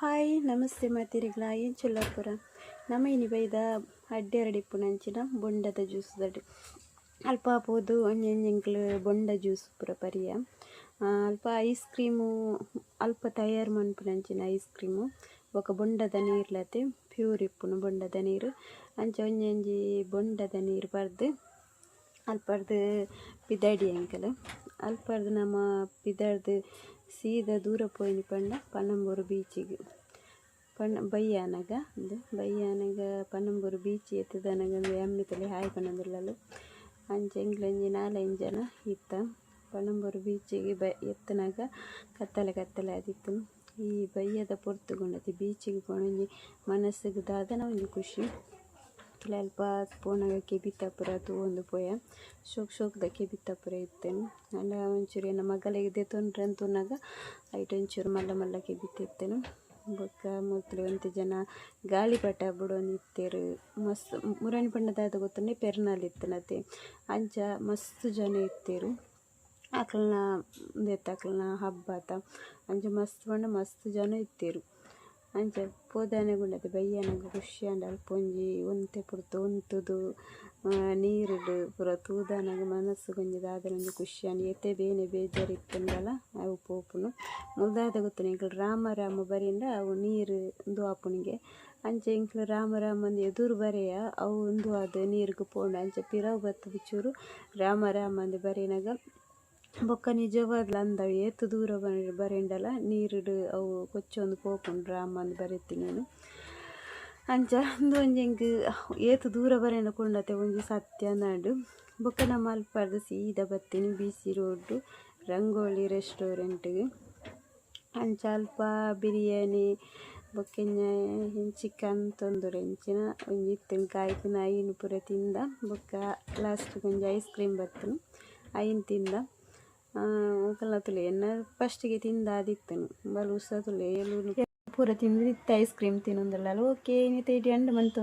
Hi ನಮಸ್ತೆ ಮಾತಿರಿಗ್ಲ ಏನು ಚೊಲ್ಲಪುರ ನಮ್ಮ ಇನಿ ಬೈದ ಅಡ್ಡೆರಡಿಪ್ಪುನಂಚಿನ ಬೊಂಡದ ಜ್ಯೂಸ್ ದಡ್ ಅಲ್ಪ ಆಪೋದು ಒಂಜೆಂಕ್ಲು ಬೊಂಡ ಜ್ಯೂಸ್ ಪೂರ ಪರಿಯ ಅಲ್ಪ ಐಸ್ ಕ್ರೀಮು ಅಲ್ಪ ತಯಾರು ಮನ್ಪುನಂಚಿನ ಐಸ್ ಕ್ರೀಮು ಬೊಕ ಬೊಂಡದ ನೀರ್ಲತೆ ಪ್ಯೂರ್ ಇಪ್ಪುನು ಬೊಂಡದ ನೀರು ಅಂಚ ಒಂಜಿ ಬೊಂಡದ ನೀರು ಬರ್ದು ಅಲ್ಪರ್ದು ಪಿದಾಡಿ ಅಂಕಲ್ ಅಲ್ಪರ್ದು ನಮ್ಮ ಪಿದಾಡ್ದು ಸೀದಾ ದೂರ ಪೋಯಿನಿ ಪಂಡ ಪಣಂಬೂರು ಬೀಚಿಗೆ ಬಯ್ಯಾನಗ ಪಣಂಬೂರು ಬೀಚ್ ಎತ್ತದನಗ ಎಮ್ಮಿತಲಿ ಹಾಯ್ ಪನಂದುಲ್ಲಲು ಅಂಚ ಎಂಗ್ಲಂಜಿ 4-5 ಜನ ಇತ್ತ ಪಣಂಬೂರು ಬೀಚಿಗೆ ಎತ್ತನಾಗ ಕತ್ತಲೆ ಆದಿತ್ತು. ಈ ಬಯ್ಯದ ಪೊರ್ತುಗೊಂಡತಿ ಬೀಚಿಗೆ ಪೋಣೊಂಜಿ ಮನಸ್ಸಿಗೆ ದಾದನ ಒಂದು ಖುಷಿ ಅಲ್ಪ ಪೋನಾಗ ಕೆಬಿತ್ತಪುರ ತೂವೊಂದು ಪೋಯ ಶೋಕ್ದ ಕೆಬಿತ್ತಪುರ ಇತ್ತೇನು ಅಂಡ ಒಂಚೂರು ಏನ ಮಗಲಿಗೆ ದೆತೊಂಡ್ರೆ ಅಂತೂನಾಗ ಐಟೊಂಚೂರು ಮಲ್ಲ ಕೆಬಿತ್ತಿತ್ತೇನು ಬೊಕ್ಕ ಮೊದಲು 1 ಜನ ಗಾಳಿಪಟ ಬಿಡೋನು ಇತ್ತೇರು ಮಸ್ತ್ ಮುರಣಿ ಪಂಡದಾದ ಗೊತ್ತಂಡೆ ಪೆರ್ನಾಲ್ ಇತ್ತನತೆ ಅಂಚ ಮಸ್ತ್ ಜನ ಇತ್ತೇರು ಆಕಲ್ನ ಹಬ್ಬ ಅಂಚ ಮಸ್ತ್ ಜನ ಇತ್ತೇರು ಅಂಚ ಪೋದಾನೆಗುಂಡತೆ ಬಯ್ಯನಗ ಖುಷಿ ಅಂಡ ಅಲ್ಪೊಂಜಿ ಒಂತೆ ಪುರ್ತು ಒಂತುದು ನೀರುಡು ಪೂರ ತೂದಾನಗ ಮನಸ್ಸು ಗೊಂಜಿ ದಾದನೊಂದು ಖುಷಿ ಅಂಡ್ ಎತ್ತೆ ಬೇನೆ ಬೇಜಾರು ಇತ್ತಂಡಲ ಅವು ಪೋಪುನು ಮುಲ್ದಾದ ಗೊತ್ತುನ ಎಂಕ್ಲು ರಾಮ ಬರೆಯಿಂದ ಅವು ನೀರು ಇಂದು ಆಪುನಿಗೆ ಅಂಚ ಎಂಕ್ಲು ರಾಮ ಅಂದು ಎದುರು ಬರೆಯ ಅವು ಇಂದು ಅದು ನೀರಿಗೆ ಪೋಂಡು ಅಂಚ ಪಿರವು ಬತ್ತದ ಚೂರು ರಾಮ ಅಂದು ಬರೆಯನಾಗ ಬೊಕ್ಕ ನಿಜವಾದ್ಲ ಅಂದವು ಏತು ದೂರ ಬರೆಂಡಲ ನೀರುಡು ಅವು ಕೊಚ್ಚೊಂದು ಪೋಪುಂಡು ರಾಮ ಅಂದು ಬರೆತೀನಿ ಅಂಚ ಇಂದು ಒಂಜೆಂಗ್ ಏತು ದೂರ ಬರೆಂಡ ಕೊಂಡತೆ ಒಂಜಿ ಸತ್ಯ ನಾಡು ಬೊಕ್ಕ ನಮ್ಮ ಅಲ್ಪರ್ದು ಸೀದಾ ಬತ್ತೀನಿ BC ರೋಡ್ ರಂಗೋಲಿ ರೆಸ್ಟೋರೆಂಟ್ಗೆ ಅಂಚ ಅಲ್ಪ ಬಿರಿಯಾನಿ ಬೊಕ್ಕೆಂಜ ಚಿಕನ್ ತೊಂದರೆ ಇಂಚಿನ ಒಂಜಿ ಇತ್ತಿನ ಕಾಯ್ತಿನ ಐನು ಪೂರ ತಿಂದ ಬೊಕ್ಕ ಲಾಸ್ಟ್ ಒಂಜಿ ಐಸ್ ಕ್ರೀಮ್ ಬತ್ತನು ಐನ್ ತಿಂದ ಓಕಲ್ನ ತುಲೆ ಎನ್ನ ಫಸ್ಟಿಗೆ ತಿಂದ ಆದಿತ್ತನು ಬಲು ಉಸ ತುಲೆ ಪೂರ ತಿಂದು ಇತ್ತು ಐಸ್ ಕ್ರೀಮ್ ತಿನ್ನೊಂದುಲ್ಲ ಓಕೆ ನೀ ತೇಟಿ ಅಂಡ್ ಮಂತ್